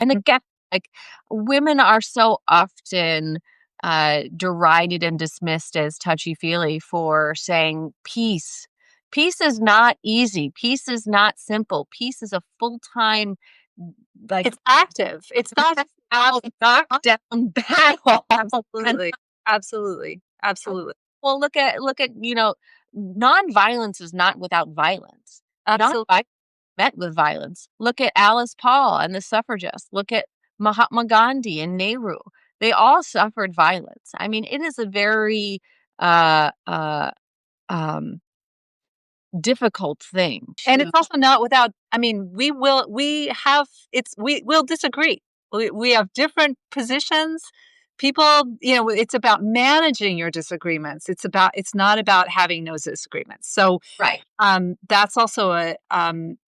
And again, like women are so often derided and dismissed as touchy-feely for saying peace. Peace is not easy. Peace is not simple. Peace is a full-time, like, It's active. It's not just out knockdown battle. And absolutely, absolutely, absolutely, well, look at nonviolence is not without violence. absolutely. Nonviolence met with violence. Look at Alice Paul and the suffragists. Look at Mahatma Gandhi and Nehru. They all suffered violence. I mean, it is a very uh, uh, um, difficult thing And to. it's also not without, I mean, we will disagree. We have different positions. People, it's about managing your disagreements. It's not about having no disagreements. So, Right. that's also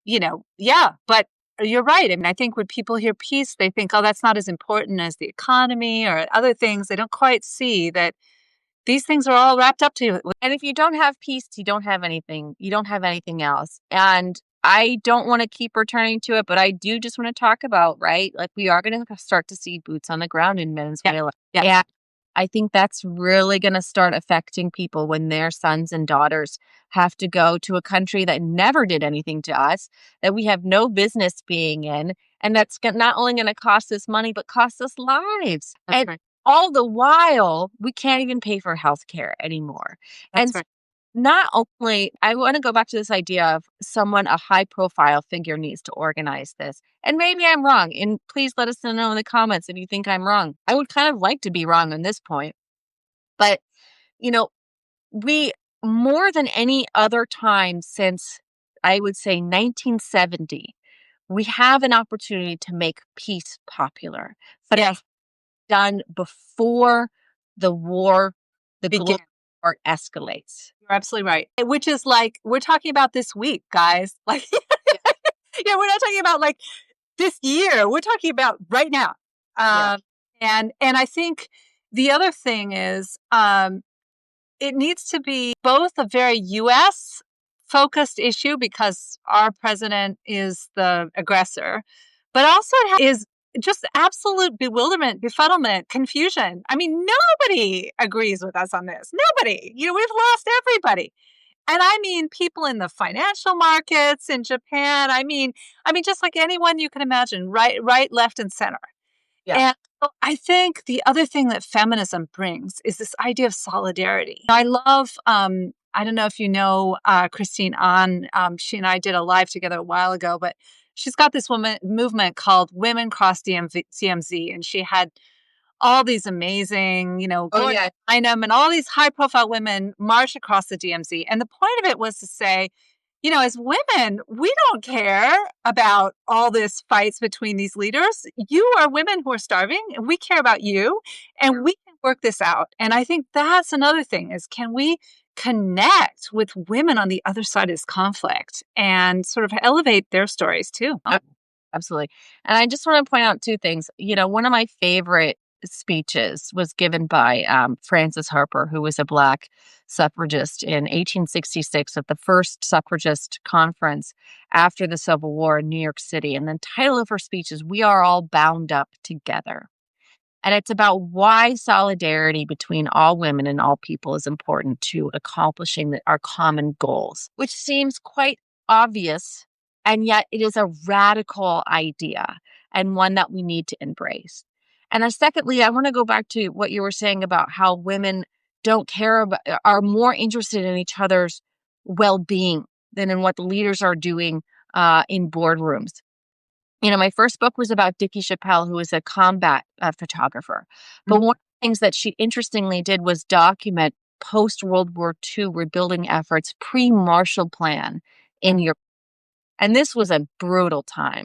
yeah, but you're right. I mean, I think when people hear peace, they think, oh, that's not as important as the economy or other things. They don't quite see that these things are all wrapped up to. And if you don't have peace, you don't have anything. You don't have anything else. And I don't want to keep returning to it, but I do just want to talk about, right? Like we are going to start to see boots on the ground in Yeah, Venezuela. yeah, And I think that's really going to start affecting people when their sons and daughters have to go to a country that never did anything to us, that we have no business being in. And that's not only going to cost us money, but cost us lives. that's And right. all the while, we can't even pay for healthcare anymore. And That's right. not only, I want to go back to this idea of someone, a high profile figure needs to organize this. And maybe I'm wrong. And please let us know in the comments if you think I'm wrong. I would kind of like to be wrong on this point. But, you know, we, more than any other time since, I would say, 1970, we have an opportunity to make peace popular. But Yes, it's done before the war, the begin. global war escalates. You're absolutely right. Which is like we're talking about this week, guys. Like, yeah, we're not talking about like this year. We're talking about right now. Yeah. And I think the other thing is, it needs to be both a very U.S. focused issue because our president is the aggressor, but also it is just absolute bewilderment, befuddlement, confusion. I mean, nobody agrees with us on this. Nobody. We've lost everybody. And I mean people in the financial markets in Japan. I mean just like anyone you can imagine, right, left, and center. Yeah. And so I think the other thing that feminism brings is this idea of solidarity. I love, I don't know if you know Christine Ahn. She and I did a live together a while ago, but she's got this movement called Women Cross CMZ, and she had all these amazing, Gloria Steinem and all these high profile women march across the DMZ. And the point of it was to say, as women, we don't care about all this fights between these leaders. You are women who are starving, and we care about you, and we can work this out. And I think that's another thing is, can we connect with women on the other side of this conflict and sort of elevate their stories too? Absolutely. And I just want to point out two things. One of my favorite speeches was given by Frances Harper, who was a Black suffragist in 1866 at the first suffragist conference after the Civil War in New York City. And the title of her speech is "We Are All Bound Up Together." And it's about why solidarity between all women and all people is important to accomplishing our common goals, which seems quite obvious. And yet it is a radical idea and one that we need to embrace. And then secondly, I want to go back to what you were saying about how women don't care about, are more interested in each other's well-being than in what the leaders are doing in boardrooms. My first book was about Dickie Chappelle, who was a combat photographer. But one of the things that she interestingly did was document post-World War II rebuilding efforts, pre-Marshall Plan in Europe. And this was a brutal time.